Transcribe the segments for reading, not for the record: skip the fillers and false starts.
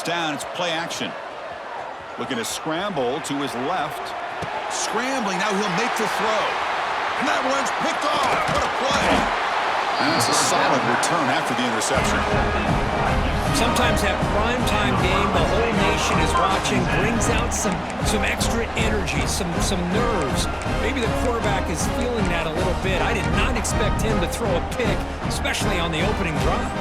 first down. It's play action. Looking to scramble to his left. Scrambling, now he'll make the throw. And that one's picked off. What a play. And that's a solid return after the interception. Sometimes that primetime game, the whole nation is watching, brings out some extra energy, some nerves. Maybe the quarterback is feeling that a little bit. I did not expect him to throw a pick, especially on the opening drive.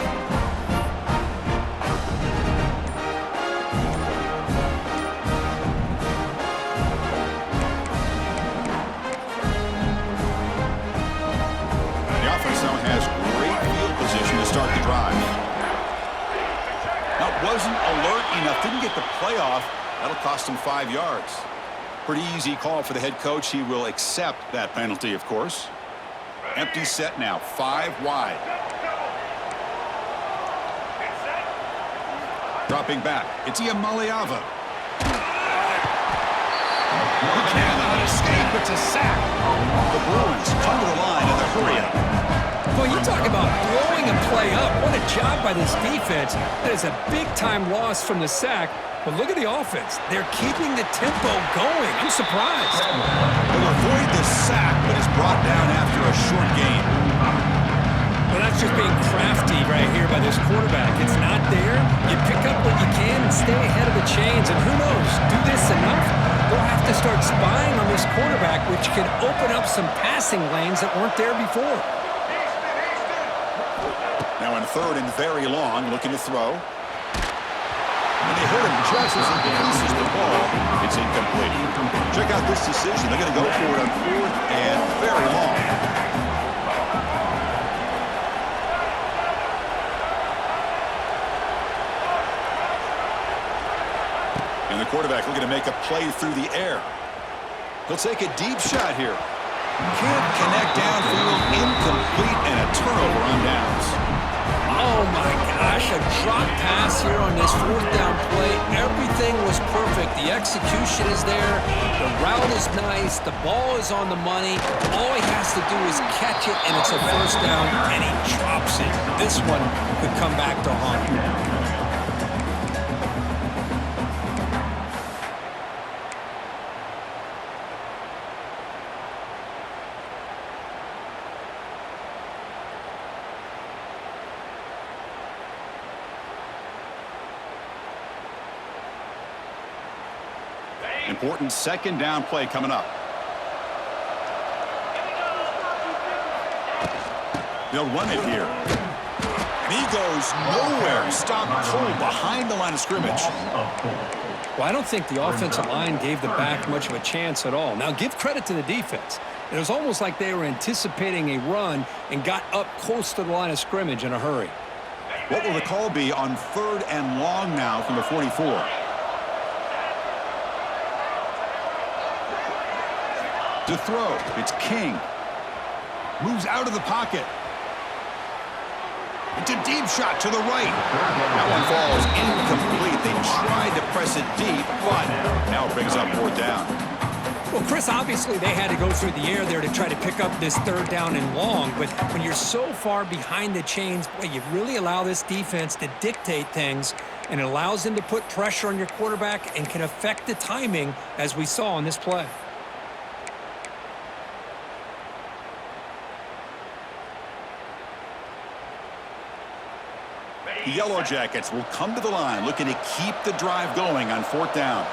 Start the drive. Now, wasn't alert enough, didn't get the playoff. That'll cost him 5 yards. Pretty easy call for the head coach. He will accept that penalty, of course. Empty set now, 5 wide. Dropping back, it's Iamaleava. He cannot escape, it's a sack. The Bruins come to the line in the hurry-up. Well, you talk about blowing a play up. What a job by this defense. That is a big-time loss from the sack. But look at the offense. They're keeping the tempo going. I'm surprised. They'll avoid the sack, but is brought down after a short gain. Well, that's just being crafty right here by this quarterback. It's not there. You pick up what you can and stay ahead of the chains. And who knows, do this enough, they'll have to start spying on this quarterback, which can open up some passing lanes that weren't there before. Now in third and very long, looking to throw. And they hit him just as he releases the ball. It's incomplete. Check out this decision. They're going to go for it on fourth and very long. And the quarterback looking to make a play through the air. He'll take a deep shot here. Can't connect downfield, incomplete, and a turnover on downs. Oh my gosh, a drop pass here on this fourth down play. Everything was perfect. The execution is there. The route is nice. The ball is on the money. All he has to do is catch it, and it's a first down, and he drops it. This one could come back to haunt him. Important second down play coming up. They'll run it here. And he goes nowhere. Stopped cold behind the line of scrimmage. Well, I don't think the offensive line gave the back much of a chance at all. Now, give credit to the defense. It was almost like they were anticipating a run and got up close to the line of scrimmage in a hurry. What will the call be on third and long now from the 44? To throw, it's King. Moves out of the pocket. It's a deep shot to the right. That one falls incomplete. They tried to press it deep, but now it brings up fourth down. Well, Chris, obviously they had to go through the air there to try to pick up this third down and long, but when you're so far behind the chains, boy, you really allow this defense to dictate things, and it allows them to put pressure on your quarterback and can affect the timing, as we saw on this play. The Yellow Jackets will come to the line looking to keep the drive going on fourth down.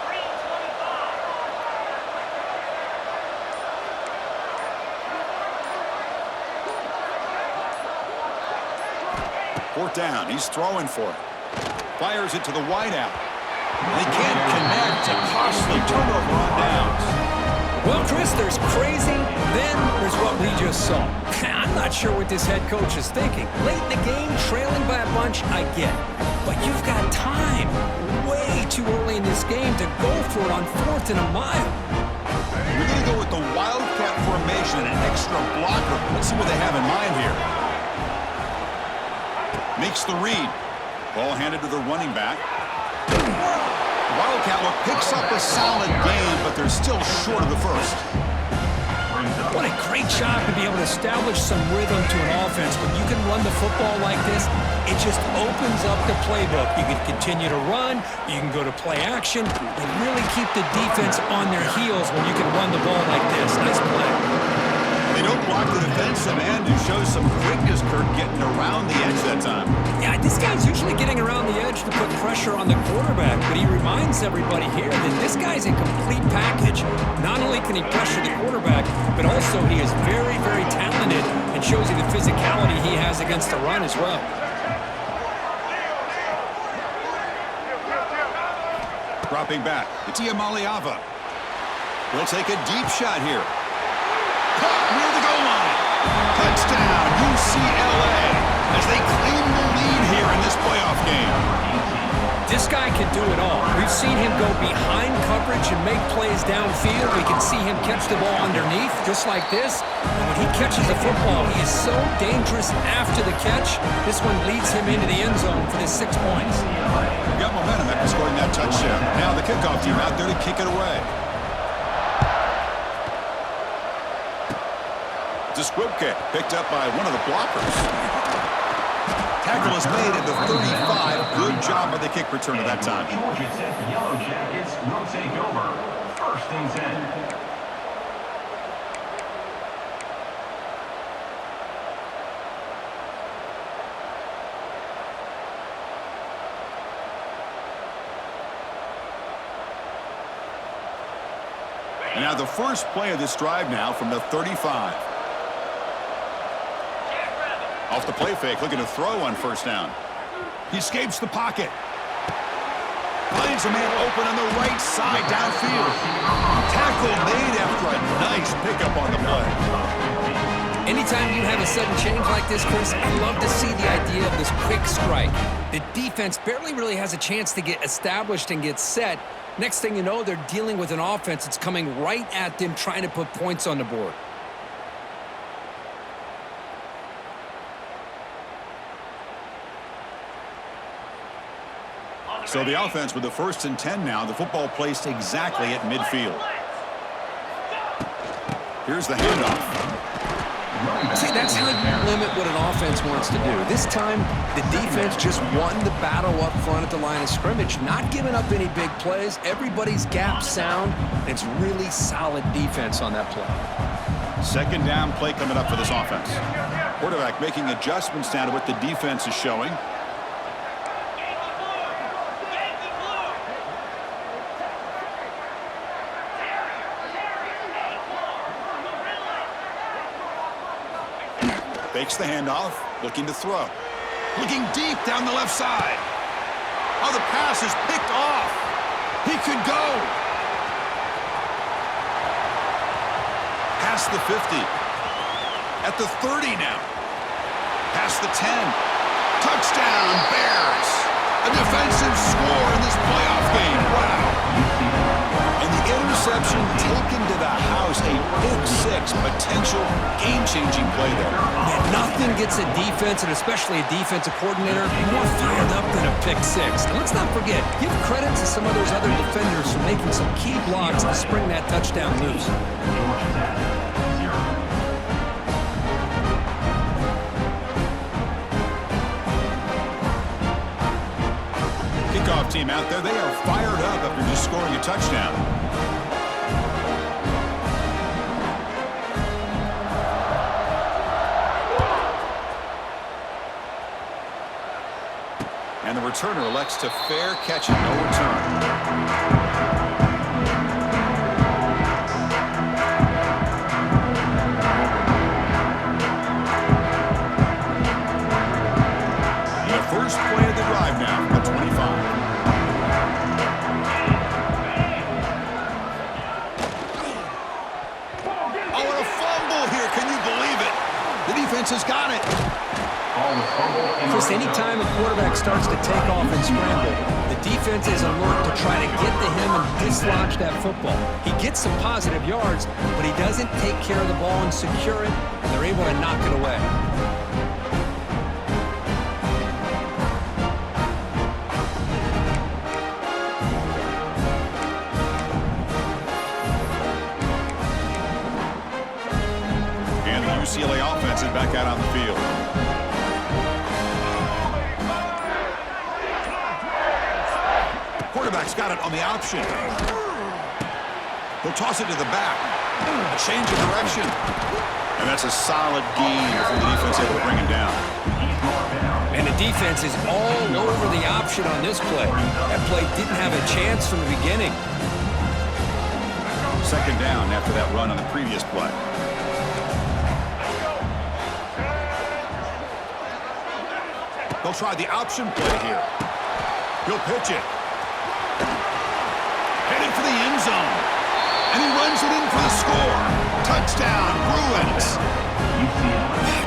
Fourth down, he's throwing for it. Fires it to the wideout. They can't connect. A costly turnover on downs. Well, Chris, there's crazy, then there's what we just saw. I'm not sure what this head coach is thinking. Late in the game, trailing by a bunch, I get it. But you've got time, way too early in this game, to go for it on fourth and a mile. We're going to go with the Wildcat formation and an extra blocker. Let's see what they have in mind here. Makes the read. Ball handed to the running back. Wildcat look picks up a solid gain, but they're still short of the first. What a great job to be able to establish some rhythm to an offense. When you can run the football like this, it just opens up the playbook. You can continue to run, you can go to play action, and really keep the defense on their heels when you can run the ball like this. Nice play. They don't block the defensive end, who shows some quickness, Kirk, getting around the edge that time. Yeah, this guy's usually getting around the edge to put pressure on the quarterback, but he reminds everybody here that this guy's a complete package. Not only can he pressure the quarterback, but also he is very, very talented and shows you the physicality he has against the run as well. Dropping back, it's Iamaleava. He'll take a deep shot here. Caught near the goal line. Touchdown, UCLA, as they claim the lead here in this playoff game. This guy can do it all. We've seen him go behind coverage and make plays downfield. We can see him catch the ball underneath, just like this. And when he catches the football, he is so dangerous after the catch. This one leads him into the end zone for the 6 points. Got momentum after scoring that touchdown. Now the kickoff team out there to kick it away. It's a squib kick picked up by one of the blockers. Tackle is made at the 35. Good job by the kick return at that time. Georgia Tech Yellow Jackets will take over. 1st and 10. And now the first play of this drive now from the 35. Off the play fake, looking to throw on 1st down. He escapes the pocket. Finds a man open on the right side downfield. Tackle made after a nice pickup on the play. Anytime you have a sudden change like this, Chris, I love to see the idea of this quick strike. The defense barely really has a chance to get established and get set. Next thing you know, they're dealing with an offense that's coming right at them, trying to put points on the board. So the offense with the 1st and 10 now. The football placed exactly at midfield. Here's the handoff. See, that's how you limit what an offense wants to do. This time, the defense just won the battle up front at the line of scrimmage, not giving up any big plays. Everybody's gap sound. It's really solid defense on that play. 2nd down play coming up for this offense. Quarterback making adjustments down to what the defense is showing. Fakes the handoff, looking to throw. Looking deep down the left side. Oh, the pass is picked off. He could go. Past the 50. At the 30 now. Past the 10. Touchdown, Bears. A defensive score in this playoff game. Wow. And the interception taken to the house. A big 6 potential game-changing play there. Man, nothing gets a defense, and especially a defensive coordinator, more fired up than a pick 6. And let's not forget, give credit to some of those other defenders for making some key blocks to spring that touchdown loose. Kickoff team out there, they are fired up after just scoring a touchdown. And the returner elects to fair catch and no return. First play of the drive now from the 25. Oh, and a fumble here. Can you believe it? The defense has got it. Chris, anytime a quarterback starts to take off and scramble, the defense is alert to try to get to him and dislodge that football. He gets some positive yards, but he doesn't take care of the ball and secure it, and they're able to knock it away. UCLA offense is back out on the field. Quarterback's got it on the option. He'll toss it to the back. A change of direction. And that's a solid gain for the defense able to bring him down. And the defense is all over the option on this play. That play didn't have a chance from the beginning. Second down after that run on the previous play. They'll try the option play here. He'll pitch it. Headed for the end zone. And he runs it in for the score. Touchdown, Bruins.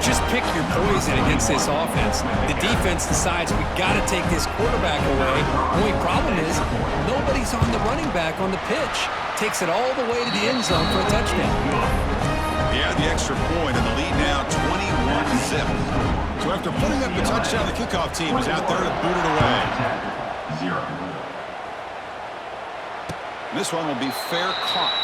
Just pick your poison against this offense. The defense decides we got to take this quarterback away. Only problem is nobody's on the running back on the pitch. Takes it all the way to the end zone for a touchdown. He had the extra point, and the lead now 21-zip. So after putting up the touchdown, the kickoff team is out there to boot it away. 0. This one will be fair caught.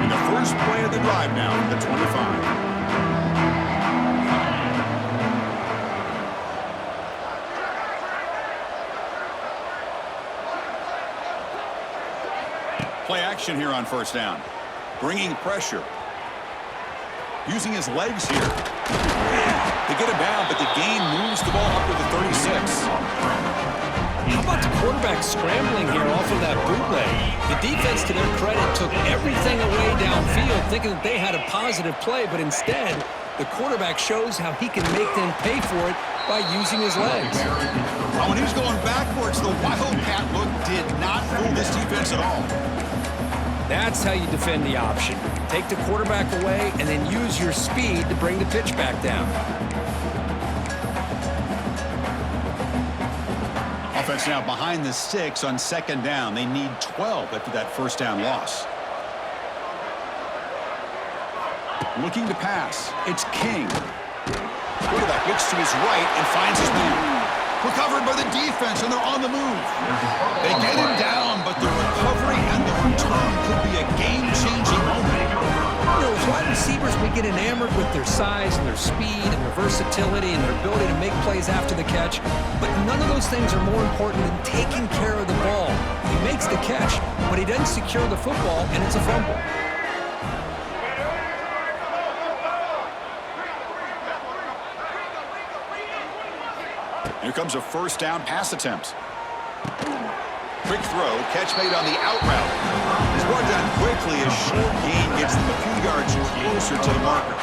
And the first play of the drive now from the 25. Play action here on first down. Bringing pressure. Using his legs here. They get him down, but the gain moves the ball up to the 36. How about the quarterback scrambling here off of that bootleg? The defense, to their credit, took everything away downfield, thinking that they had a positive play, but instead, the quarterback shows how he can make them pay for it by using his legs. Well, when he was going backwards, the Wildcat look did not fool this defense at all. That's how you defend the option. Take the quarterback away and then use your speed to bring the pitch back down. Offense now behind the 6 on second down. They need 12 after that first down loss. Looking to pass. It's King. Quarterback looks to his right and finds his man. Recovered by the defense, and they're on the move. They get him down, but the recovery and the return could be a game-changing moment. You know, as wide receivers, we get enamored with their size and their speed and their versatility and their ability to make plays after the catch, but none of those things are more important than taking care of the ball. He makes the catch, but he doesn't secure the football, and it's a fumble. Here comes a first down pass attempt. Quick throw, catch made on the out route. It's brought down quickly as short gain gets them a few yards closer to the marker.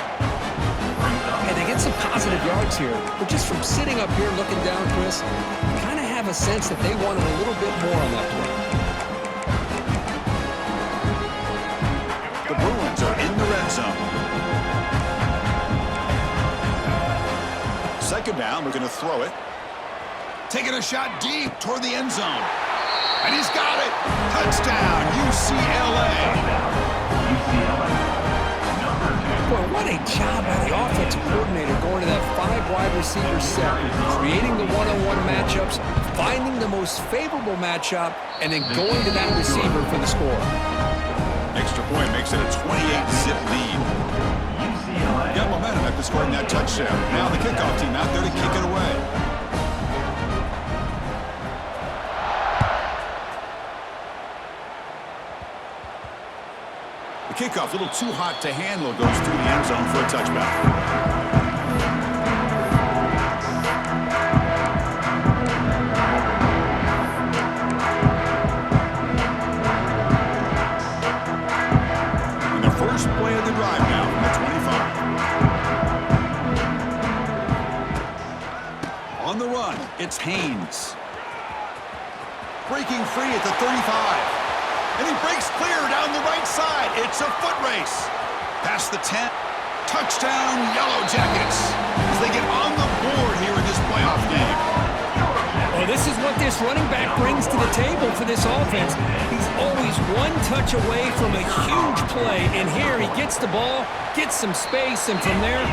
And they get some positive yards here, but just from sitting up here looking down, Chris, you kind of have a sense that they wanted a little bit more on that play. The Bruins are in the red zone. Second down, we're going to throw it. Taking a shot deep toward the end zone. And he's got it. Touchdown, UCLA. Boy, what a job by the offensive coordinator going to that 5 wide receiver set, creating the one-on-one matchups, finding the most favorable matchup, and then going to that receiver for the score. Extra point makes it a 28-zip lead. Got momentum after scoring that touchdown. Now the kickoff team out there to kick it away. The kickoff, a little too hot to handle, goes through the end zone for a touchback. And the first play of the drive now from the 25. On the run, it's Haynes. Breaking free at the 35. And he breaks clear down the right side. It's a foot race. Past the 10. Touchdown, Yellow Jackets, as they get on the board here in this playoff game. Well, this is what this running back brings to the table for this offense. He's always one touch away from a huge play, and here he gets the ball, gets some space, and from there,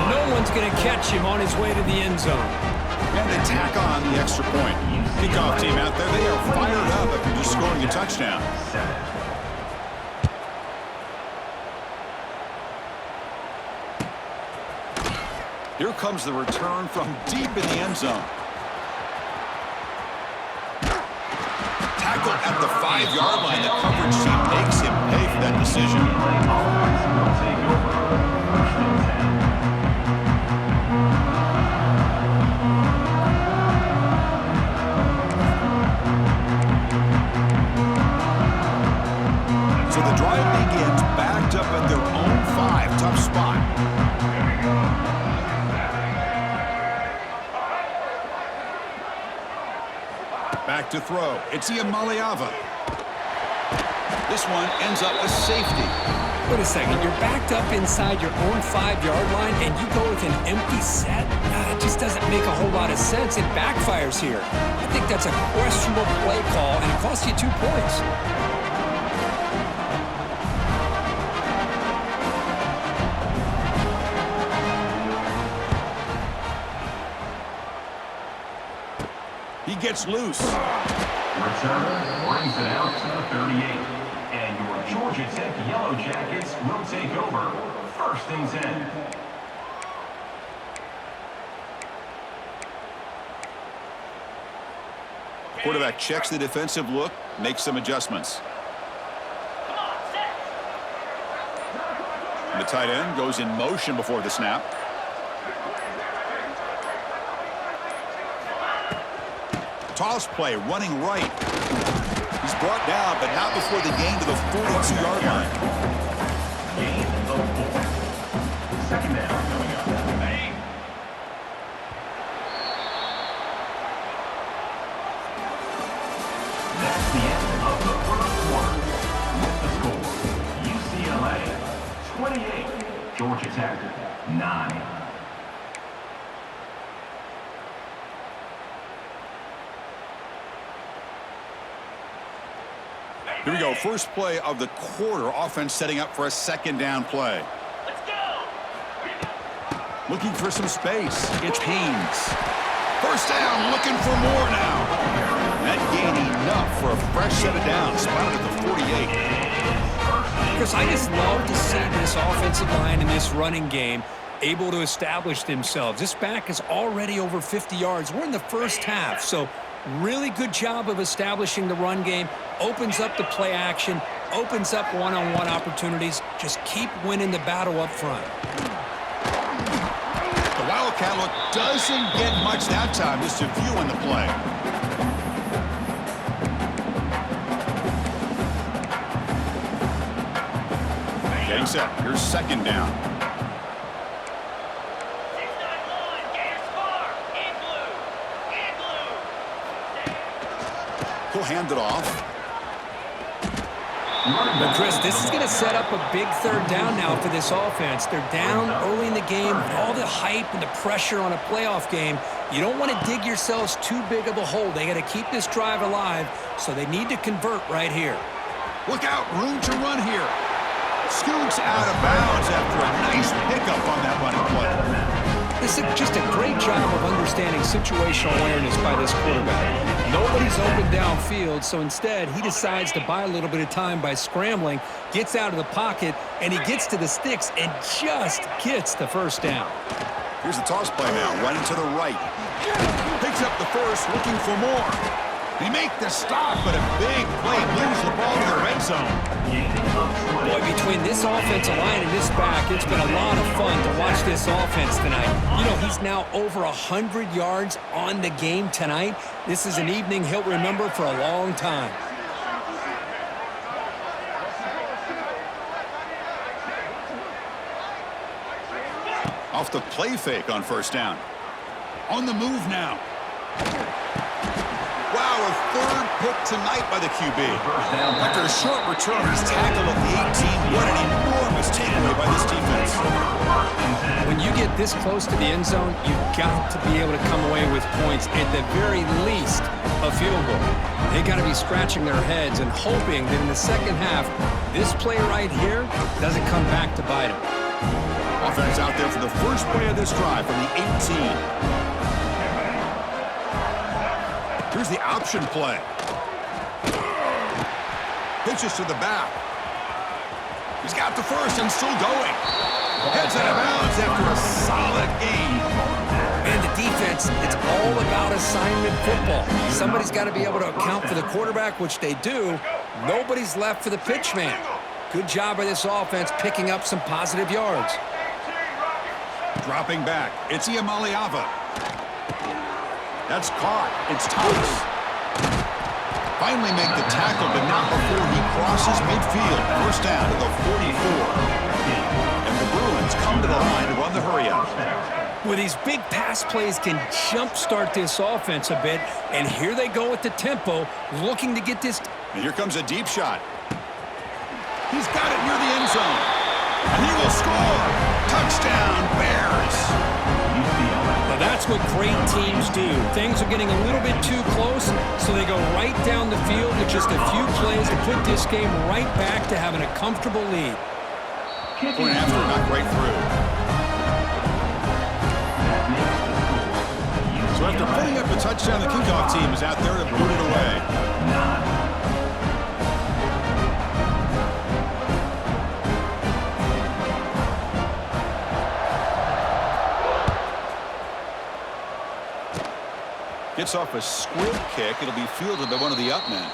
no one's going to catch him on his way to the end zone. And they tack on the extra point. Kickoff team out there, they are fired up after just scoring a touchdown. Here comes the return from deep in the end zone. Tackle at the 5-yard line. The coverage team makes him pay for that decision. Offense will take over. First and 10. So the drive begins backed up at their own 5. Tough spot. Back to throw. It's Iamaleava. This one ends up a safety. Wait a second, you're backed up inside your own 5-yard line and you go with an empty set? It just doesn't make a whole lot of sense. It backfires here. I think that's a questionable play call and it costs you 2 points. He gets loose. Returner brings it out to the 38. And your Georgia Tech Yellow Jackets will take over. First and 10. Quarterback checks the defensive look, makes some adjustments. And the tight end goes in motion before the snap. Toss play, running right. He's brought down, but not before the gain to the 42-yard line. Gain of 4. Second down coming up. That's the end of the first quarter. With the score, UCLA 28, Georgia Tech 9. Here we go. First play of the quarter. Offense setting up for a second down play. Let's go. Looking for some space. It's Haynes. First down. Looking for more now. That gain enough for a fresh set of downs. Spotted at the 48. Chris, I just love to see this offensive line in this running game able to establish themselves. This back is already over 50 yards. We're in the first half, so really good job of establishing the run game. Opens up the play action, opens up one-on-one opportunities. Just keep winning the battle up front. The Wildcat look doesn't get much that time. Just a few on the play. Getting set. Here's second down. 691, Gators far. In blue. In blue. He'll hand it off. But Chris, this is going to set up a big third down now for this offense. They're down early in the game with all the hype and the pressure on a playoff game. You don't want to dig yourselves too big of a hole. They got to keep this drive alive, so they need to convert right here. Look out, room to run here. Scoots out of bounds after a nice pickup on that running play. This is just a great job of understanding situational awareness by this quarterback. Nobody's open downfield, so instead he decides to buy a little bit of time by scrambling, gets out of the pocket, and he gets to the sticks and just gets the first down. Here's the toss play now, running to the right. Picks up the first, looking for more. They make the stop, but a big play moves the ball to the red zone. Boy, between this offensive line and this back, it's been a lot of fun to watch this offense tonight. You know, he's now over 100 yards on the game tonight. This is an evening he'll remember for a long time. Off the play fake on first down. On the move now. Wow, a third pick tonight by the QB. After a short return, he's tackled at the 18. What an enormous takeaway by this defense. When you get this close to the end zone, you've got to be able to come away with points, at the very least, a field goal. They got to be scratching their heads and hoping that in the second half, this play right here doesn't come back to bite them. Offense out there for the first play of this drive from the 18. Here's the option play. Pitches to the back. He's got the first and still going. Heads out of bounds after a solid game. And the defense, it's all about assignment football. Somebody's got to be able to account for the quarterback, which they do. Nobody's left for the pitch man. Good job by this offense picking up some positive yards. Dropping back, it's Iamaleava. That's caught. It's Thomas. Finally make the tackle, but not before he crosses midfield. First down to the 44. And the Bruins come to the line to run the hurry-up. Well, these big pass plays can jumpstart this offense a bit, and here they go with the tempo, looking to get this. And here comes a deep shot. He's got it near the end zone. And he will score. Touchdown, Bears. Well, that's what great teams do. Things are getting a little bit too close, so they go right down the field with just a few plays to put this game right back to having a comfortable lead. Point after, not right through. So after putting up a touchdown, the kickoff team is out there to boot it away. Gets off a squib kick. It'll be fielded by one of the up men.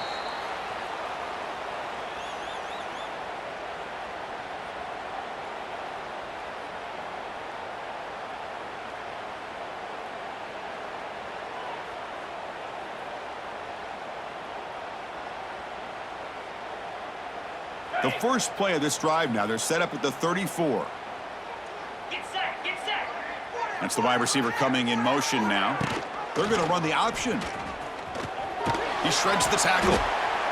The first play of this drive now, they're set up at the 34. Get set, get set. That's the wide receiver coming in motion now. They're going to run the option. He shreds the tackle.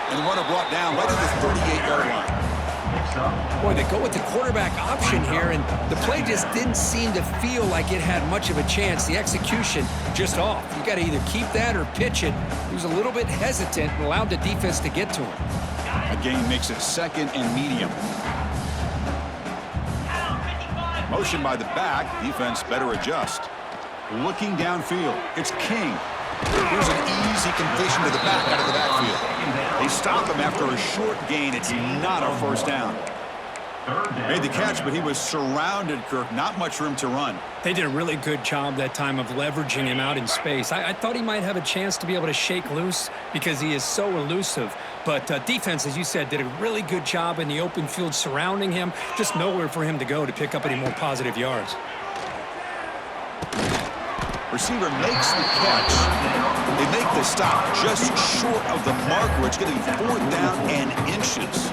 And the runner brought down right at the 38-yard line. Boy, they go with the quarterback option here, and the play just didn't seem to feel like it had much of a chance. The execution just off. You got to either keep that or pitch it. He was a little bit hesitant and allowed the defense to get to him. A gain makes it second and medium. Motion by the back. Defense better adjust. Looking downfield. It's King. Here's an easy completion to the back out of the backfield. They stop him after a short gain. It's not a first down. Made the catch, but he was surrounded, Kirk. Not much room to run. They did a really good job that time of leveraging him out in space. I thought he might have a chance to be able to shake loose because he is so elusive. But defense, as you said, did a really good job in the open field surrounding him. Just nowhere for him to go to pick up any more positive yards. Receiver makes the catch. They make the stop just short of the mark where it's getting 4th down and inches.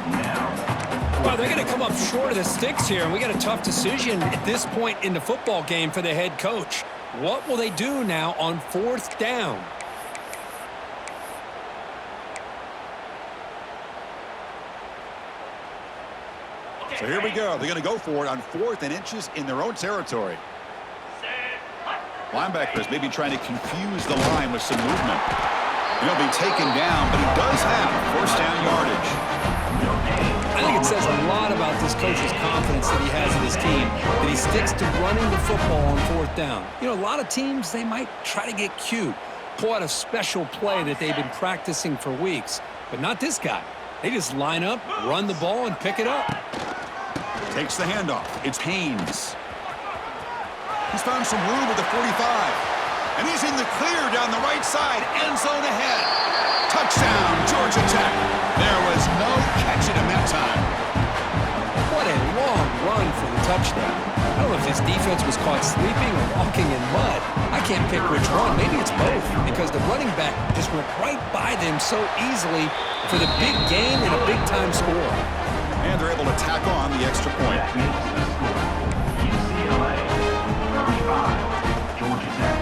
Well, they're going to come up short of the sticks here, and we got a tough decision at this point in the football game for the head coach. What will they do now on 4th down? So here we go. They're going to go for it on 4th and inches in their own territory. Linebackers maybe trying to confuse the line with some movement. He'll be taken down, but he does have first down yardage. I think it says a lot about this coach's confidence that he has in his team, that he sticks to running the football on 4th down. You know, a lot of teams, they might try to get cute, pull out a special play that they've been practicing for weeks, but not this guy. They just line up, run the ball, and pick it up. Takes the handoff. It's Haynes. He's found some room at the 45. And he's in the clear down the right side. End zone ahead. Touchdown, Georgia Tech. There was no catching him that time. What a long run for the touchdown. I don't know if this defense was caught sleeping or walking in mud. I can't pick which one. Maybe it's both, because the running back just went right by them so easily for the big gain and a big-time score. And they're able to tack on the extra point. UCLA 35, Georgia Tech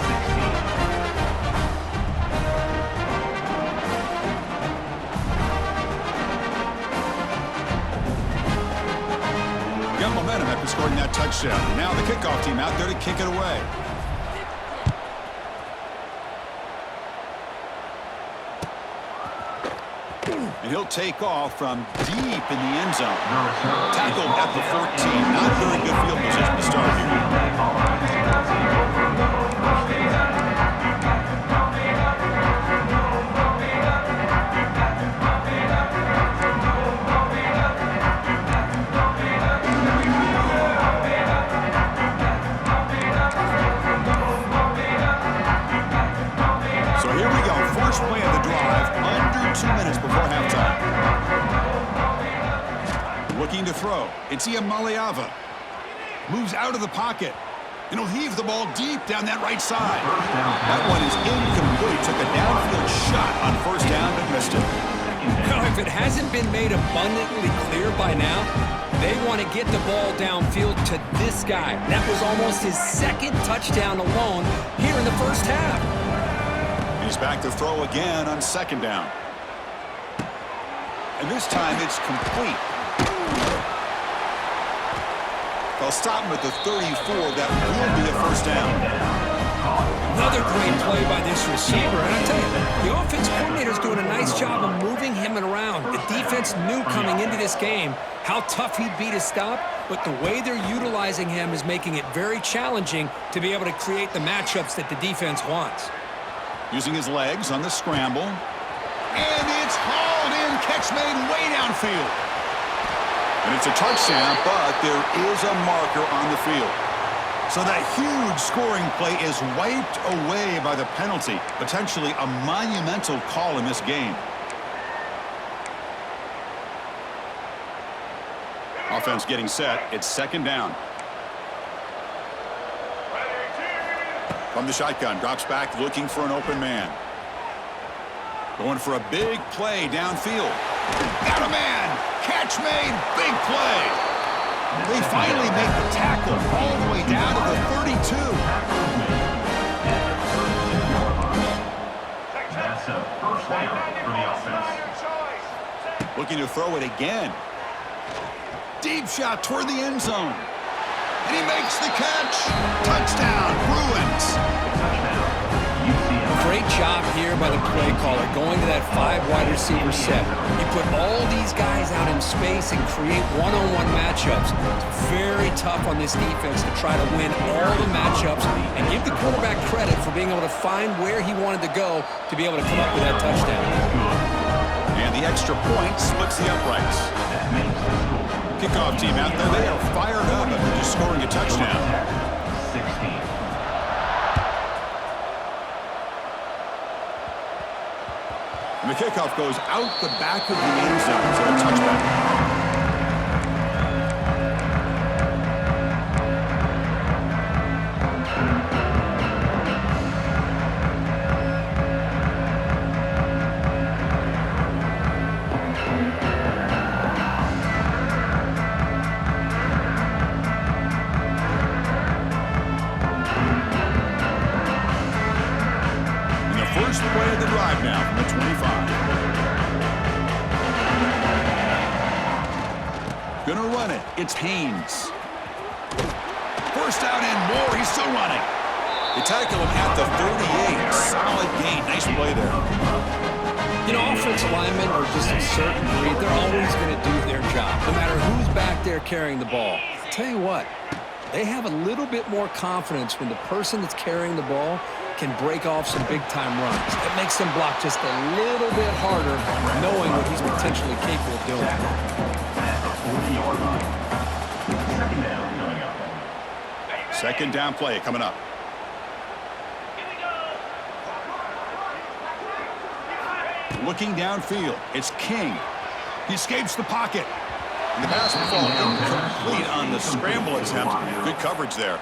16. Got momentum after scoring that touchdown. Now the kickoff team out there to kick it away. And he'll take off from deep in the end zone. Tackled at the 14. Not very good field position to start here. minutes before halftime. Looking to throw. It's Ian Maliava. Moves out of the pocket. And he'll heave the ball deep down that right side. That one is incomplete. Took a downfield shot on first down, but missed it. Now, if it hasn't been made abundantly clear by now, they want to get the ball downfield to this guy. That was almost his second touchdown alone here in the first half. He's back to throw again on second down. And this time it's complete. They'll stop him at the 34. That will be a first down. Another great play by this receiver. And I tell you, the offense coordinator's doing a nice job of moving him around. The defense knew coming into this game how tough he'd be to stop, but the way they're utilizing him is making it very challenging to be able to create the matchups that the defense wants. Using his legs on the scramble. And it's hauled in. Catch made way downfield. And it's a touchdown, but there is a marker on the field. So that huge scoring play is wiped away by the penalty. Potentially a monumental call in this game. Offense getting set. It's second down. From the shotgun, drops back looking for an open man. Going for a big play downfield. Got a man! Catch made! Big play! They finally make the tackle all the way down to the 32. That's a first down for the offense. Looking to throw it again. Deep shot toward the end zone. And he makes the catch. Touchdown, Bruins. Great job here by the play caller, going to that 5 wide receiver set. You put all these guys out in space and create one-on-one matchups. It's very tough on this defense to try to win all the matchups and give the quarterback credit for being able to find where he wanted to go to be able to come up with that touchdown. And the extra point splits the uprights. Kickoff team out there, they are fired up after just scoring a touchdown. 16. And the kickoff goes out the back of the end zone for a touchback. And the first play of the drive now from the 25. Gonna run it. It's Haynes. First down and more. He's still running. They tackle him at the 38. Solid gain. Nice play there. You know, offensive linemen are just a certain breed. They're always going to do their job, no matter who's back there carrying the ball. I'll tell you what, they have a little bit more confidence when the person that's carrying the ball can break off some big-time runs. It makes them block just a little bit harder, knowing what he's potentially capable of doing. Second down play coming up. Looking downfield, it's King. He escapes the pocket. And the pass will fall incomplete on the scramble attempt. Good coverage there.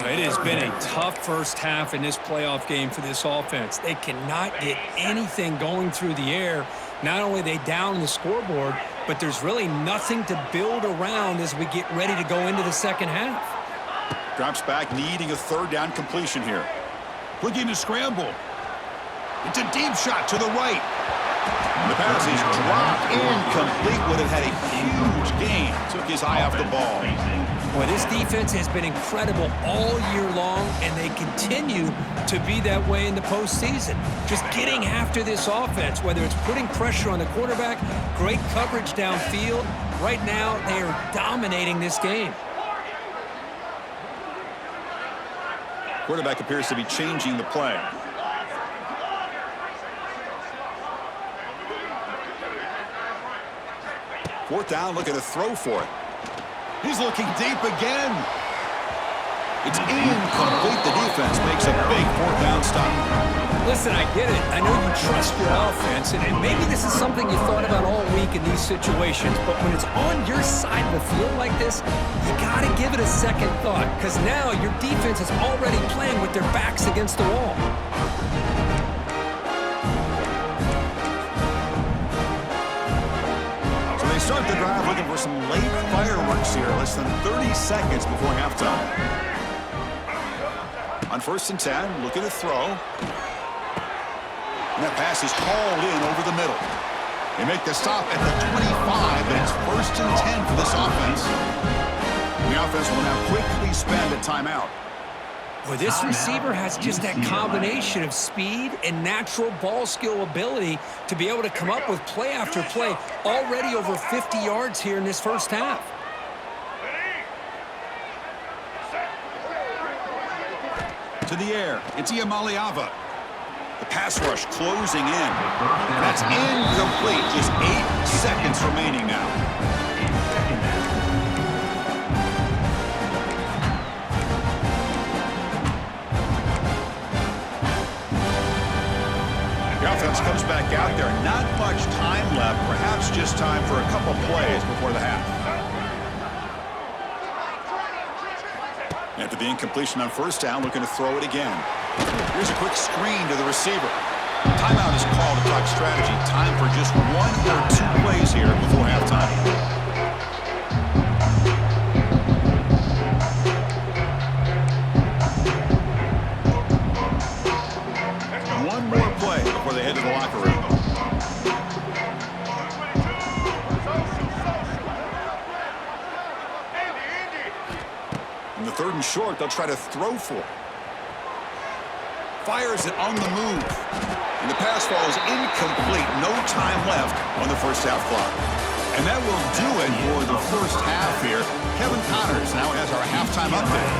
It has been a tough first half in this playoff game for this offense. They cannot get anything going through the air. Not only are they down the scoreboard, but there's really nothing to build around as we get ready to go into the second half. Drops back, needing a third down completion here. Looking to scramble. It's a deep shot to the right. The pass is dropped incomplete. Would have had a huge gain. Took his eye off the ball. Boy, this defense has been incredible all year long, and they continue to be that way in the postseason. Just getting after this offense, whether it's putting pressure on the quarterback, great coverage downfield. Right now, they are dominating this game. Quarterback appears to be changing the play. Fourth down, looking to throw for it. He's looking deep again. It's incomplete. The defense makes a big fourth down stop. Listen, I get it. I know you trust your offense, and maybe this is something you thought about all week in these situations, but when it's on your side of the field like this, you got to give it a second thought, because now your defense is already playing with their backs against the wall. So they start the drive looking for some late fireworks here, less than 30 seconds before halftime. On 1st and 10, looking to throw. And that pass is hauled in over the middle. They make the stop at the 25, but it's 1st and 10 for this offense. The offense will now quickly spend a timeout. Well, this receiver has just that combination of speed and natural ball skill ability to be able to come up with play after play, already over 50 yards here in this first half. To the air, it's Iamaleava. The pass rush closing in. That's incomplete. Just 8 seconds remaining now. The offense comes back out there. Not much time left. Perhaps just time for a couple plays before the half. After the incompletion on 1st down, looking to throw it again. Here's a quick screen to the receiver. Timeout is called to talk strategy. Time for just 1 or 2 plays here before halftime. One more play before they head to the locker room. In the 3rd and short, they'll try to throw for it. Fires it on the move. And the pass falls incomplete. No time left on the first half clock. And that will do it for the first half here. Kevin Connors now has our halftime update.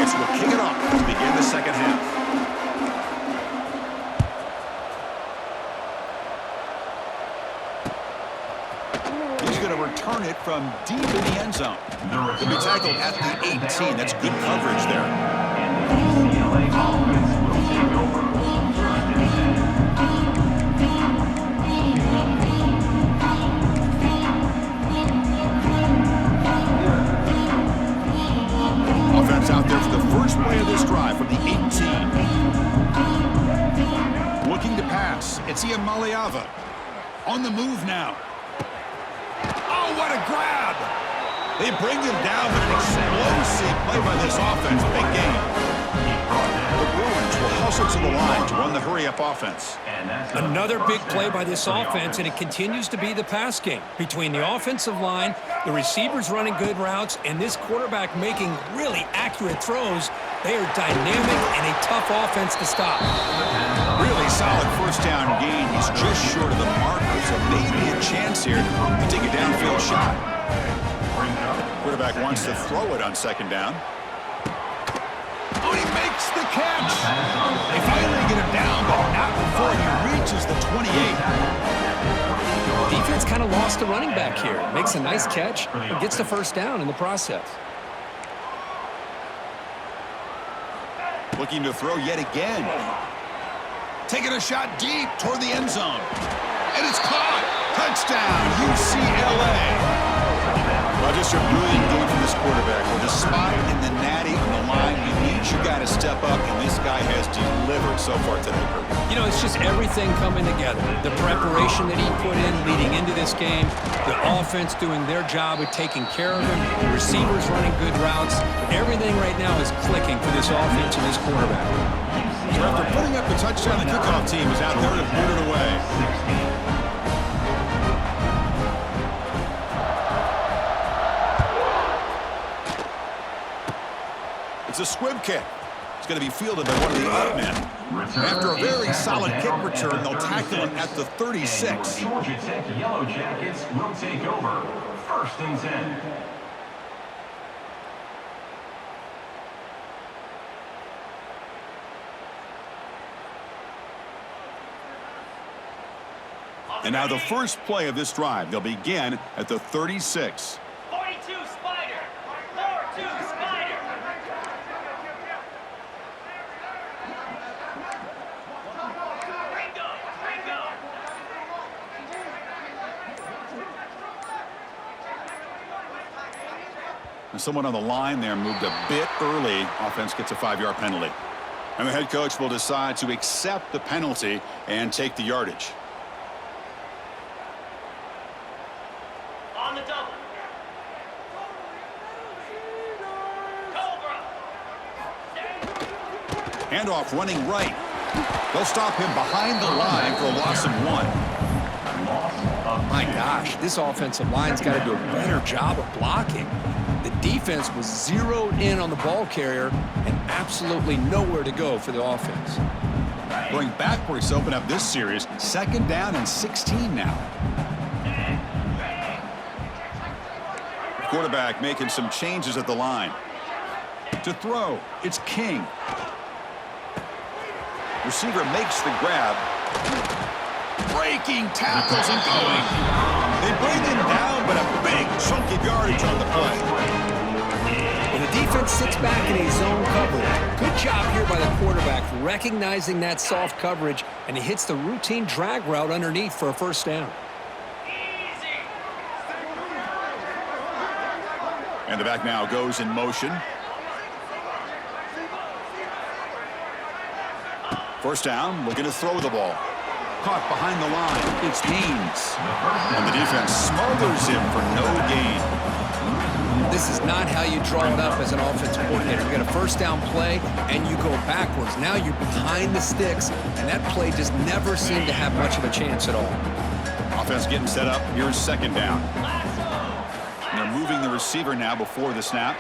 Will kick it off to begin the second half. He's going to return it from deep in the end zone. He'll be tackled at the 18. That's good coverage there. And the UCLA offense will take over. 1st and 10. Offense out there for the first play of this drive from the 18. Looking to pass. It's Iamaleava. On the move now. Oh, what a grab! They bring him down with an explosive play by this offense. Big game. The Bruins will hustle to the line to run the hurry-up offense. Another big play by this offense, and it continues to be the pass game. Between the offensive line, the receivers running good routes, and this quarterback making really accurate throws, they are dynamic and a tough offense to stop. Really solid first down gain. He's just short of the marker, so maybe a chance here to take a downfield shot. Quarterback wants to throw it on 2nd down. Oh, he makes the catch. They finally get him down, but not before he reaches the 28. Defense kind of lost the running back here. Makes a nice catch and gets the 1st down in the process. Looking to throw yet again. Taking a shot deep toward the end zone. And it's caught. Touchdown, UCLA. Well, just a brilliant game from this quarterback. With a spot in the natty on the line, you need your guy to step up, and this guy has delivered so far today, Kurt. You know, it's just everything coming together. The preparation that he put in leading into this game, the offense doing their job of taking care of him, the receivers running good routes. Everything right now is clicking for this offense and this quarterback. So after putting up the touchdown, the kickoff team is out there to boot it away. It's a squib kick. It's going to be fielded by one of the up men. After a very solid kick return, they'll tackle him at the 36. Georgia Tech Yellow Jackets will take over. 1st and 10. And now the first play of this drive. They'll begin at the 36. 42 Spider. 4-2 Spider. Ringo. Ringo. And someone on the line there moved a bit early. Offense gets a 5-yard penalty. And the head coach will decide to accept the penalty and take the yardage. On the double. Cobra. Handoff running right. They'll stop him behind the line for a loss of 1. Loss of My 2. gosh, this offensive line's got to do a better job of blocking. The defense was zeroed in on the ball carrier and absolutely nowhere to go for the offense. Going backwards to open up this series. 2nd down and 16 now. Quarterback making some changes at the line. To throw, it's King. Receiver makes the grab. Breaking tackles and going. They bring him down, but a big chunk of yardage on the play. When the defense sits back in a zone coverage, good job here by the quarterback recognizing that soft coverage, and he hits the routine drag route underneath for a first down. Easy. And the back now goes in motion. First down, looking to throw the ball. Caught behind the line. It's Haynes. And the defense smothers him for no gain. This is not how you draw it up as an offensive coordinator. You get a first down play, and you go backwards. Now you're behind the sticks, and that play just never seemed to have much of a chance at all. Offense getting set up. Here's 2nd down. And they're moving the receiver now before the snap.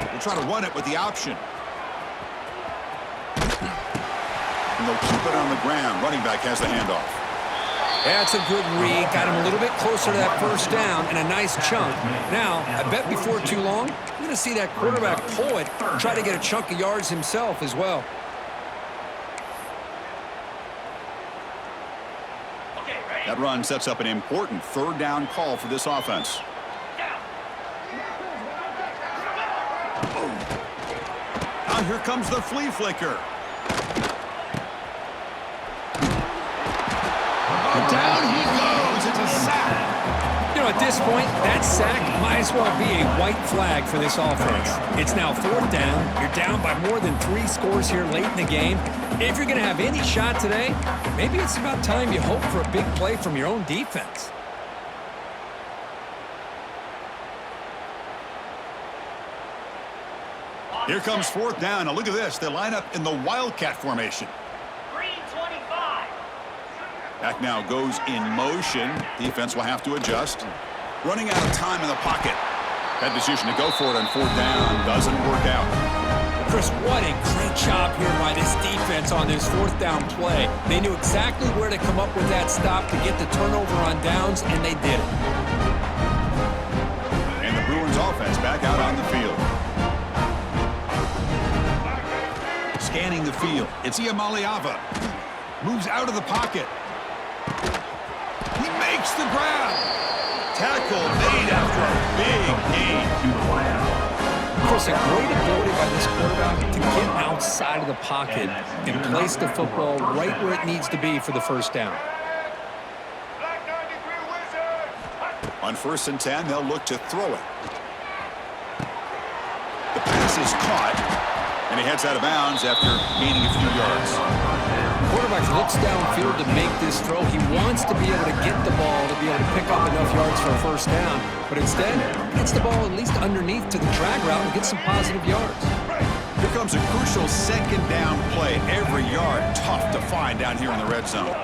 They'll try to run it with the option. And they'll keep it on the ground. Running back has the handoff. That's a good read. Got him a little bit closer to that first down and a nice chunk. Now, I bet before too long, you're going to see that quarterback pull it, try to get a chunk of yards himself as well. Okay, ready. That run sets up an important 3rd down call for this offense. Down. Now here comes the flea flicker. Down he goes. It's a sack. You know, at this point, that sack might as well be a white flag for this offense. It's now 4th down. You're down by more than 3 scores here late in the game. If you're going to have any shot today, maybe it's about time you hope for a big play from your own defense. Here comes 4th down. Now look at this. They line up in the Wildcat formation. Green 25. Back now goes in motion. Defense will have to adjust. Running out of time in the pocket. That decision to go for it on 4th down doesn't work out. Chris, what a great job here by this defense on this 4th down play. They knew exactly where to come up with that stop to get the turnover on downs, and they did it. And the Bruins offense back out on the field. Scanning the field. It's Iamaleava. Moves out of the pocket. He makes the grab. Tackle made after a big gain. To the left. Chris, a great ability by this quarterback to get outside of the pocket and place the football right where it needs to be for the first down. On 1st and 10, they'll look to throw it. The pass is caught, and he heads out of bounds after gaining a few yards. Quarterback looks downfield to make this throw. He wants to be able to get the ball to be able to pick up enough yards for a first down, but instead gets the ball at least underneath to the drag route and gets some positive yards. Here comes a crucial 2nd down play. Every yard tough to find down here in the red zone.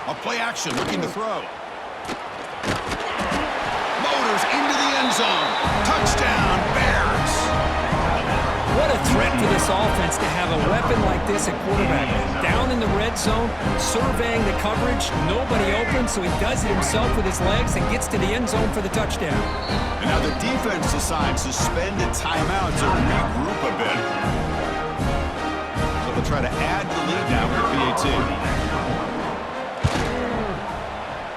A play action looking to throw. Motors into the end zone. Touchdown, Bears. What a threat for this offense to have a weapon like this at quarterback. Down in the red zone, surveying the coverage, nobody open, so he does it himself with his legs and gets to the end zone for the touchdown. And now the defense decides to spend a timeout to regroup a bit. So they'll try to add the lead now with PAT.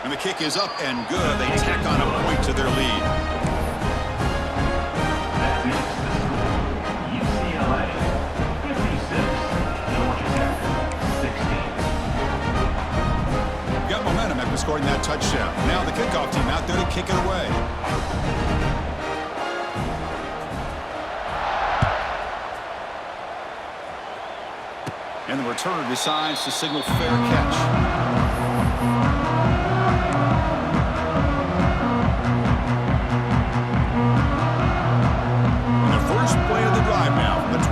And the kick is up and good. They tack on a point to their lead. That makes the score UCLA 56, Georgia Tech 16. Got momentum after scoring that touchdown. Now the kickoff team out there to kick it away. And the returner decides to signal fair catch. And the first play of the drive now from the 25.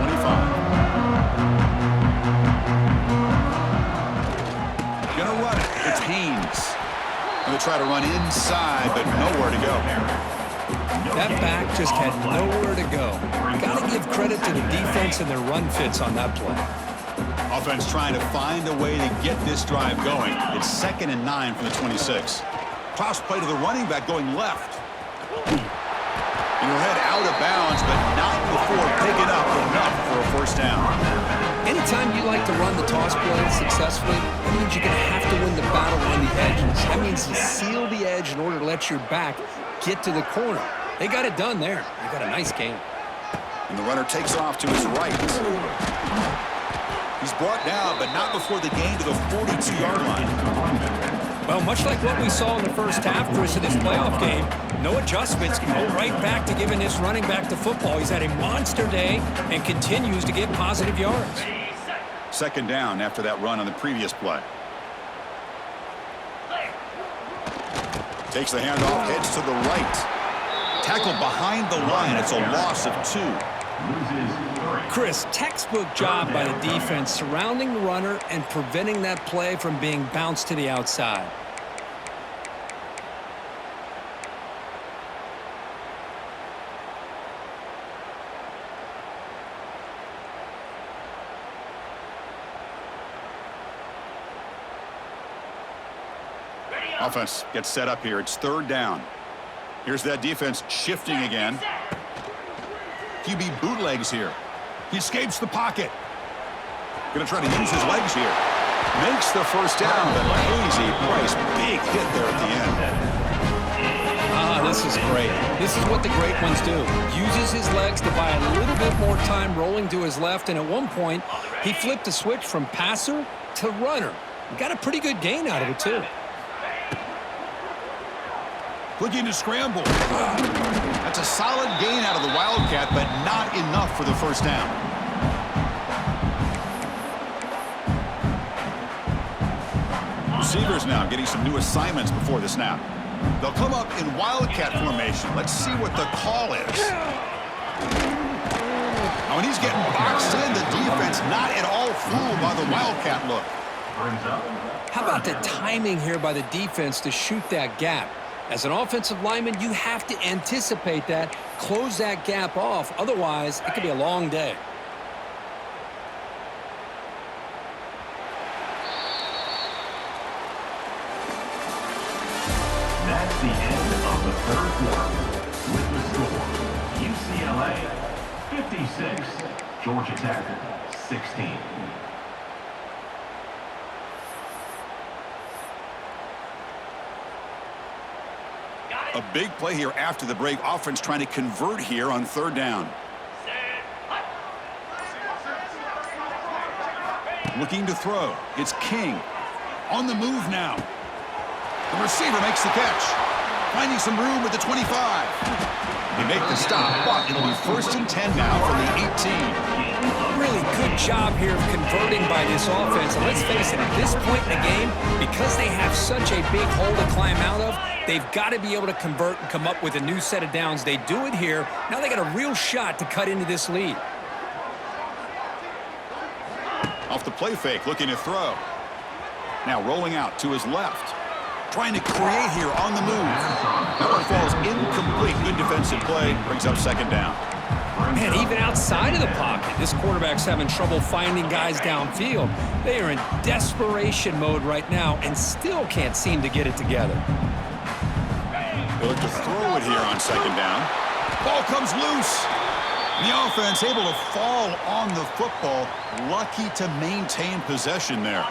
Gonna run it. It's Haynes. Gonna try to run inside, but nowhere to go. That back just had nowhere to go. Got to give credit to the defense and their run fits on that play. Offense trying to find a way to get this drive going. It's 2nd and 9 from the 26. Toss play to the running back going left. And he'll head out of bounds, but not before picking up enough for a first down. Anytime you like to run the toss play successfully, that means you're going to have to win the battle on the edges. That means you seal the edge in order to let your back get to the corner. They got it done there. They got a nice game. And the runner takes off to his right. He's brought down, but not before the gain to the 42-yard line. Well, much like what we saw in the first half, Chris, of this playoff game, no adjustments, go right back to giving this running back the football. He's had a monster day and continues to get positive yards. 2nd down after that run on the previous play. Takes the handoff, heads to the right. Tackled behind the line. It's a loss of 2. Chris, textbook job by the defense surrounding the runner and preventing that play from being bounced to the outside. Offense gets set up here. It's 3rd down. Here's that defense shifting again. QB bootlegs here. He escapes the pocket. Going to try to use his legs here. Makes the first down, but Casey Price, big hit there at the end. This is great. This is what the great ones do. Uses his legs to buy a little bit more time rolling to his left, and at one point, he flipped a switch from passer to runner. Got a pretty good gain out of it, too. Looking to scramble. That's a solid gain out of the Wildcat, but not enough for the first down. Receivers now getting some new assignments before the snap. They'll come up in Wildcat formation. Let's see what the call is. Now, when he's getting boxed in, the defense not at all fooled by the Wildcat look. How about the timing here by the defense to shoot that gap? As an offensive lineman, you have to anticipate that, close that gap off. Otherwise, it could be a long day. That's the end of the 3rd quarter. With the score, UCLA 56, Georgia Tech 16. A big play here after the break. Offense trying to convert here on 3rd down. Looking to throw. It's King. On the move now. The receiver makes the catch. Finding some room at the 25. They make the stop, but it'll be 1st and 10 now from the 18. Really good job here of converting by this offense. And let's face it, at this point in the game, because they have such a big hole to climb out of, they've got to be able to convert and come up with a new set of downs. They do it here. Now they got a real shot to cut into this lead. Off the play fake, looking to throw. Now rolling out to his left. Trying to create here on the move. That one falls incomplete. Good defensive play. Brings up 2nd down. Man, even outside of the pocket, this quarterback's having trouble finding guys downfield. They are in desperation mode right now and still can't seem to get it together. They look to throw it here on 2nd down. Ball comes loose. The offense able to fall on the football. Lucky to maintain possession there.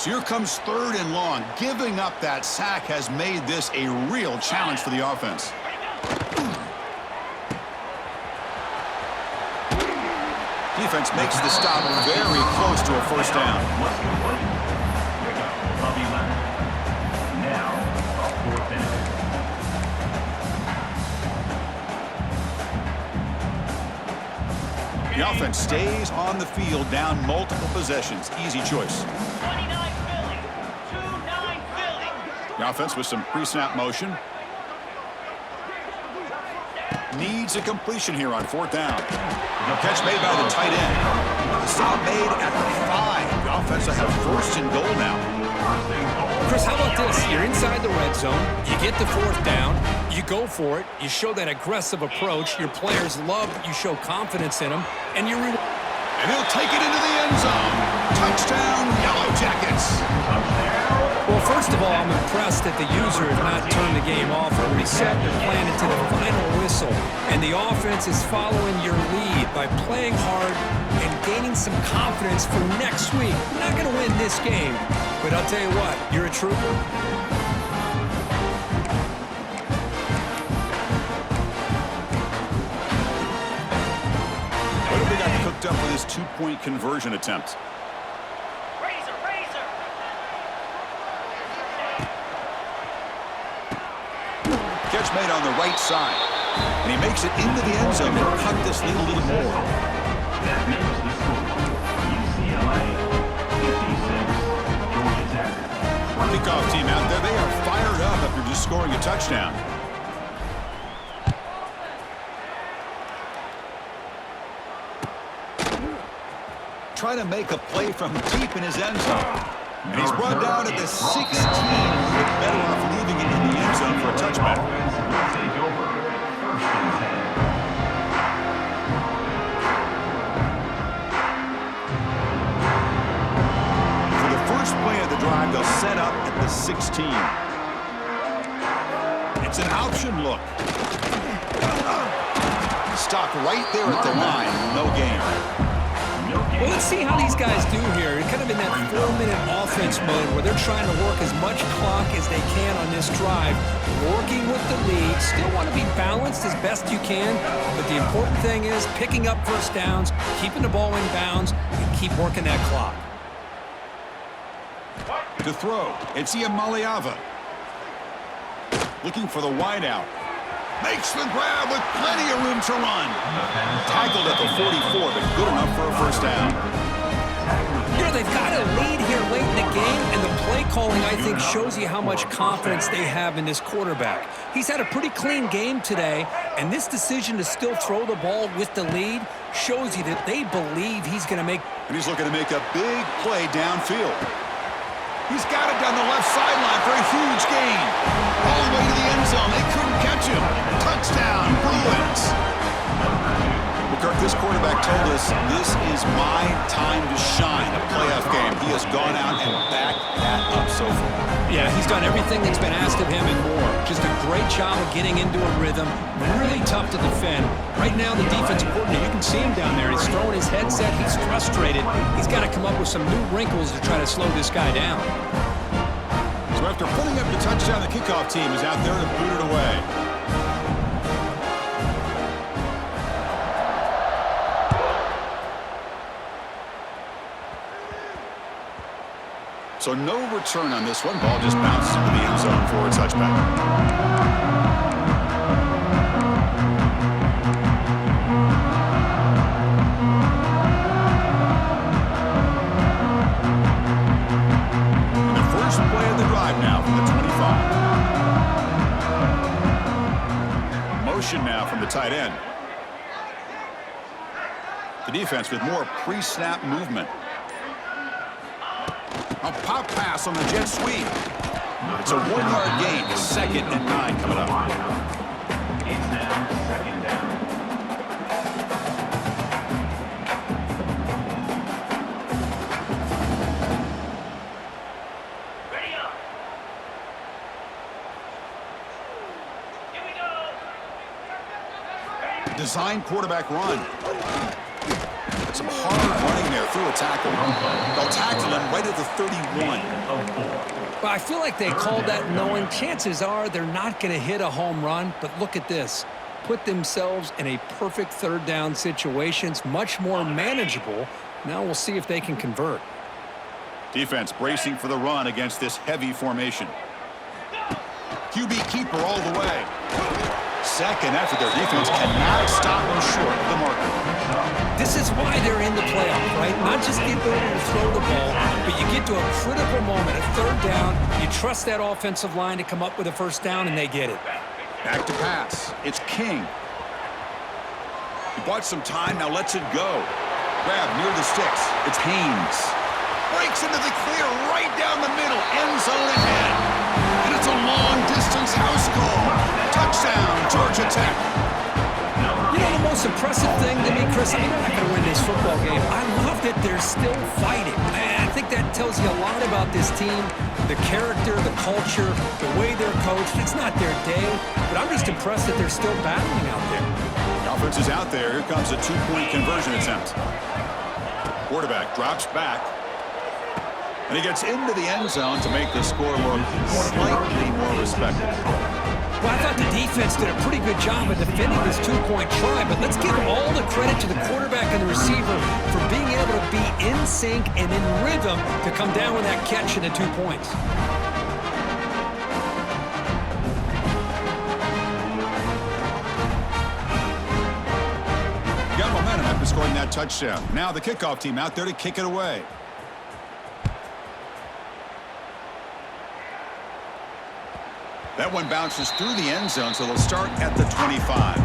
So here comes 3rd and long. Giving up that sack has made this a real challenge for the offense. Defense makes the stop very close to a first down. Now, a 4th down. The offense stays on the field, down multiple possessions. Easy choice. 29 Philly. 2-9 Philly. The offense with some pre-snap motion. Needs a completion here on 4th down. The catch made by the tight end. The stop made at the 5. The offense will have 1st and goal now. Chris, how about this? You're inside the red zone. You get the 4th down. You go for it. You show that aggressive approach. Your players love that you show confidence in them. And you And he'll take it into the end zone. Touchdown, Yellow Jackets. Well, first of all, I'm impressed that the user has not turned the game off or reset their plan into the final whistle. And the offense is following your lead by playing hard and gaining some confidence for next week. We're not going to win this game, but I'll tell you what, you're a trooper. What have they got cooked up for this 2-point conversion attempt? Razor, razor. Catch made on the right side. And he makes it into the end zone to cut this lead a little more. That makes the score. UCLA 56, Georgia Tech. Kickoff team out there. They are fired up after just scoring a touchdown. Trying to make a play from deep in his end zone. And he's run down at the 16. Better off leaving it in the end zone for a touchback. Offense will take over. 1st and 10. For the first play of the drive, they'll set up at the 16. It's an option look. Stopped right there at the line. No gain. Well, let's see how these guys do here. They're kind of in that 4-minute offense mode where they're trying to work as much clock as they can on this drive, working with the lead. Still want to be balanced as best you can, but the important thing is picking up first downs, keeping the ball in bounds, and keep working that clock. To throw, it's Iamaleava. Looking for the wideout. Makes the grab with plenty of room to run. Tackled at the 44, but good enough for a first down. You know, they've got a lead here late in the game, and the play calling, I think, shows you how much confidence they have in this quarterback. He's had a pretty clean game today, and this decision to still throw the ball with the lead shows you that they believe he's going to make. And he's looking to make a big play downfield. He's got it down the left sideline for a huge gain. All the way to the end zone. They couldn't catch him. Touchdown, Bruins. McCurk, this quarterback told us this is my time to shine, a playoff game. He has gone out and backed that up so far. Yeah, he's done everything that's been asked of him and more. Just a great job of getting into a rhythm. Really tough to defend. Right now, the defensive coordinator, you can see him down there. He's throwing his headset. He's frustrated. He's got to come up with some new wrinkles to try to slow this guy down. So after putting up the touchdown, the kickoff team is out there to boot it away. So no return on this one. Ball just bounces into the end zone for a touchback. And the first play of the drive now from the 25. Motion now from the tight end. The defense with more pre-snap movement. A pop pass on the jet sweep. It's a 1-yard gain. 2nd and 9 coming up. It's now 2nd down. Ready up. Here we go. Design quarterback run. Some hard running there through a a tackle. They'll tackle him right at the 31. But I feel like they called that knowing chances are they're not going to hit a home run. But look at this. Put themselves in a perfect third down situation. It's much more manageable. Now we'll see if they can convert. Defense bracing for the run against this heavy formation. QB keeper all the way. Second effort, their defense cannot stop them short of the marker. This is why they're in the playoff, right? Not just the ability to throw the ball, but you get to a critical moment, a third down, you trust that offensive line to come up with a first down, and they get it. Back to pass. It's King. He bought some time, now lets it go. Grab near the sticks. It's Haynes. Breaks into the clear right down the middle. End zone ahead. And it's a long-distance house call. Touchdown, Georgia Tech. You know, the most impressive thing to me, Chris, I mean, they're not going to win this football game. I love that they're still fighting. I think that tells you a lot about this team, the character, the culture, the way they're coached. It's not their day, but I'm just impressed that they're still battling out there. The offense is out there. Here comes a two-point conversion attempt. Quarterback drops back. And he gets into the end zone to make the score look slightly more respectable. Well, I thought the defense did a pretty good job of defending this two-point try, but let's give all the credit to the quarterback and the receiver for being able to be in sync and in rhythm to come down with that catch and the 2 points. Got momentum after scoring that touchdown. Now the kickoff team out there to kick it away. That one bounces through the end zone, so they'll start at the 25.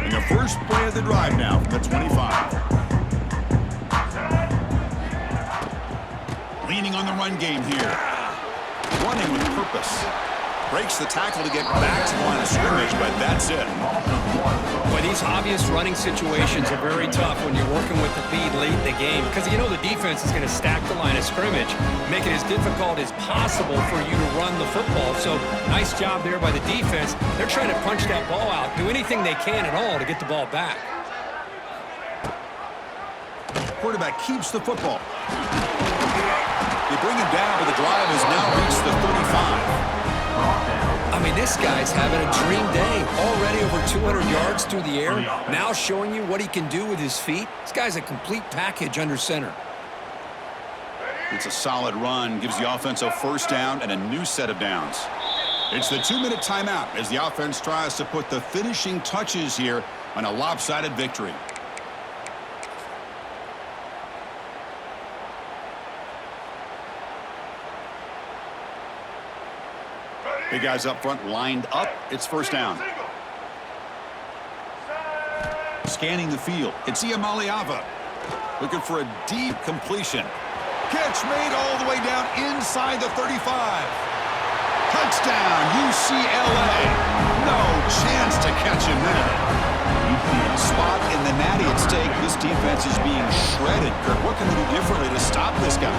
And the first play of the drive now from the 25. Leaning on the run game here. Running with purpose. Breaks the tackle to get back to the line of scrimmage, but that's it. Boy, these obvious running situations are very tough when you're working with the lead late in the game because you know the defense is going to stack the line of scrimmage, make it as difficult as possible for you to run the football. So nice job there by the defense. They're trying to punch that ball out, do anything they can at all to get the ball back. Quarterback keeps the football. They bring him down, but the drive has now reached the 35. I mean, this guy's having a dream day. Already over 200 yards through the air. Now showing you what he can do with his feet. This guy's a complete package under center. It's a solid run. Gives the offense a first down and a new set of downs. It's the 2-minute timeout as the offense tries to put the finishing touches here on a lopsided victory. Big guys up front lined up. It's first down. Scanning the field. It's Iamaleava. Looking for a deep completion. Catch made all the way down inside the 35. Touchdown, UCLA. No chance to catch him there. Spot in the natty at stake. This defense is being shredded. Kirk, what can we do differently to stop this guy?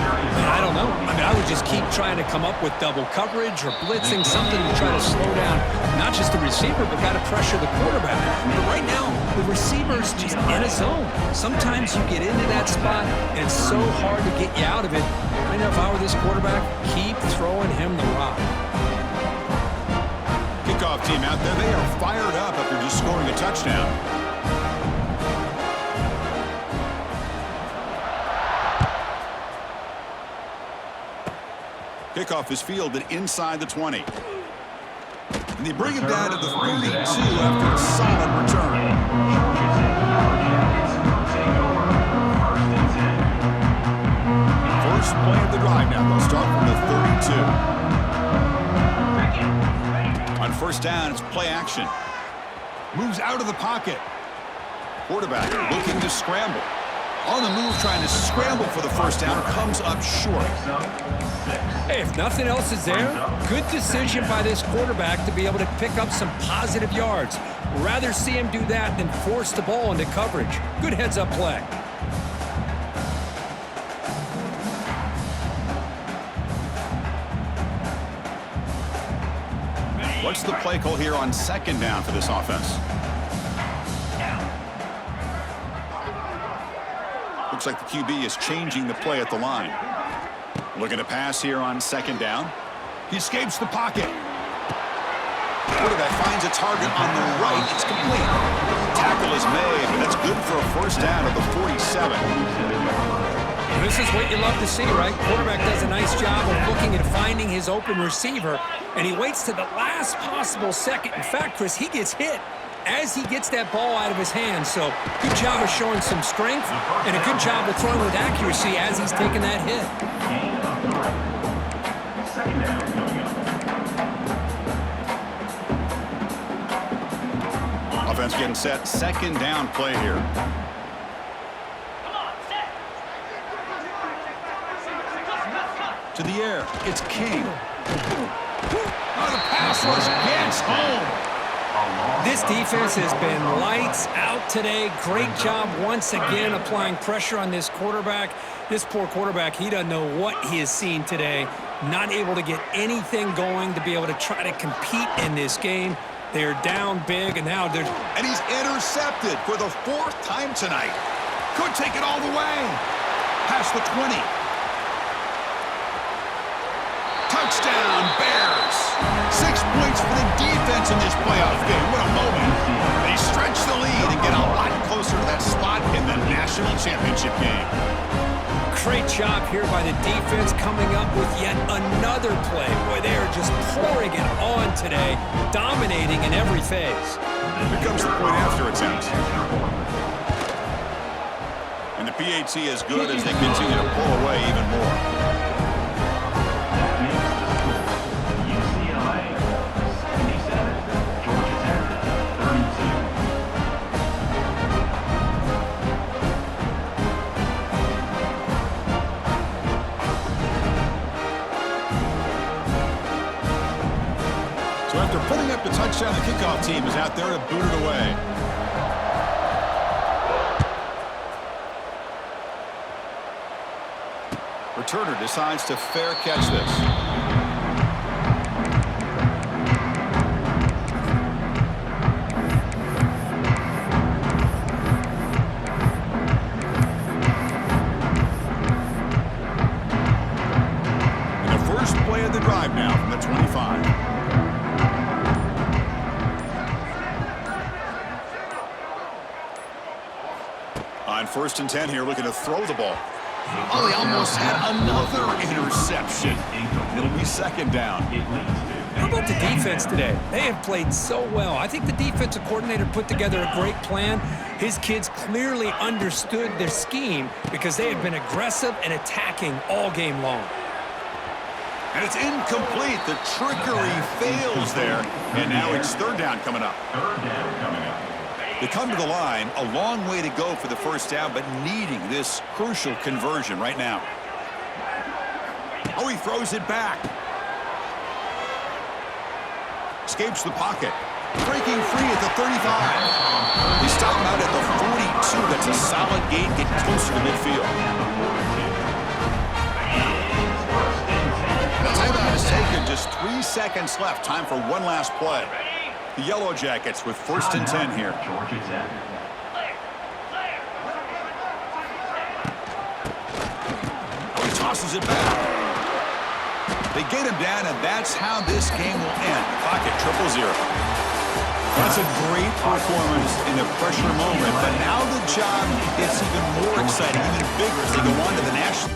I don't know. I mean, I would just keep trying to come up with double coverage or blitzing, something to try to slow down not just the receiver, but got to pressure the quarterback. But right now, the receiver's just in a zone. Sometimes you get into that spot, and it's so hard to get you out of it. Right now, if I were this quarterback, keep throwing him the rock. Kickoff team out there, they are fired up after just scoring a touchdown. Kickoff is fielded inside the 20. And they bring him down to the 32 after a solid return. First play of the drive now. They'll start from the 32. On first down, it's play action. Moves out of the pocket. Quarterback looking to scramble. On the move, trying to scramble for the first down. Comes up short. Hey, if nothing else is there, good decision by this quarterback to be able to pick up some positive yards. Rather see him do that than force the ball into coverage. Good heads-up play. What's the play call here on second down for this offense? Looks like the QB is changing the play at the line. Looking to pass here on second down. He escapes the pocket. Quarterback finds a target on the right. It's complete. Tackle is made, but that's good for a first down at the 47. This is what you love to see, right? Quarterback does a nice job of looking and finding his open receiver, and he waits to the last possible second. In fact, Chris, he gets hit as he gets that ball out of his hand. So good job of showing some strength and a good job of throwing with accuracy as he's taking that hit. Second down coming up. Offense getting set. Second down play here. Come on, set. To the air. It's King. Oh, the pass rush gets home. This defense has been lights out today. Great job once again applying pressure on this quarterback. This poor quarterback, he doesn't know what he has seen today. Not able to get anything going to be able to try to compete in this game. They're down big, and now they're... And he's intercepted for the fourth time tonight. Could take it all the way. Past the 20. Touchdown, Bears. 6 points for the defense in this playoff game. What a moment. They stretch the lead and get a lot closer to that spot in the national championship game. Great job here by the defense coming up with yet another play. Boy, they are just pouring it on today, dominating in every phase. Here comes the point after attempt. And the PAT is good as they continue to pull away even more. That makes the score UCLA 77, Georgia Tech 32. So after putting up the touchdown, the kickoff team is out there to boot it away. Returner decides to fair catch this. And the first play of the drive now from the 25. On 1st and 10 here, looking to throw the ball. Oh, he almost had another interception. It'll be second down. How about the defense today? They have played so well. I think the defensive coordinator put together a great plan. His kids clearly understood their scheme because they have been aggressive and attacking all game long. And it's incomplete. The trickery fails there. And now it's third down coming up. Third down coming up. They come to the line, a long way to go for the first down, but needing this crucial conversion right now. Oh, he throws it back. Escapes the pocket. Breaking free at the 35. They stop him out at the 42. That's a solid gain, getting closer to midfield. The timeout is taken. Just 3 seconds left. Time for one last play. The Yellow Jackets with 1st and 10 here. Georgia Tech. He tosses it back. They get him down, and that's how this game will end. Clock at 0-0. That's a great performance in a pressure moment, but now the job gets even more exciting, even bigger as they go on to the national.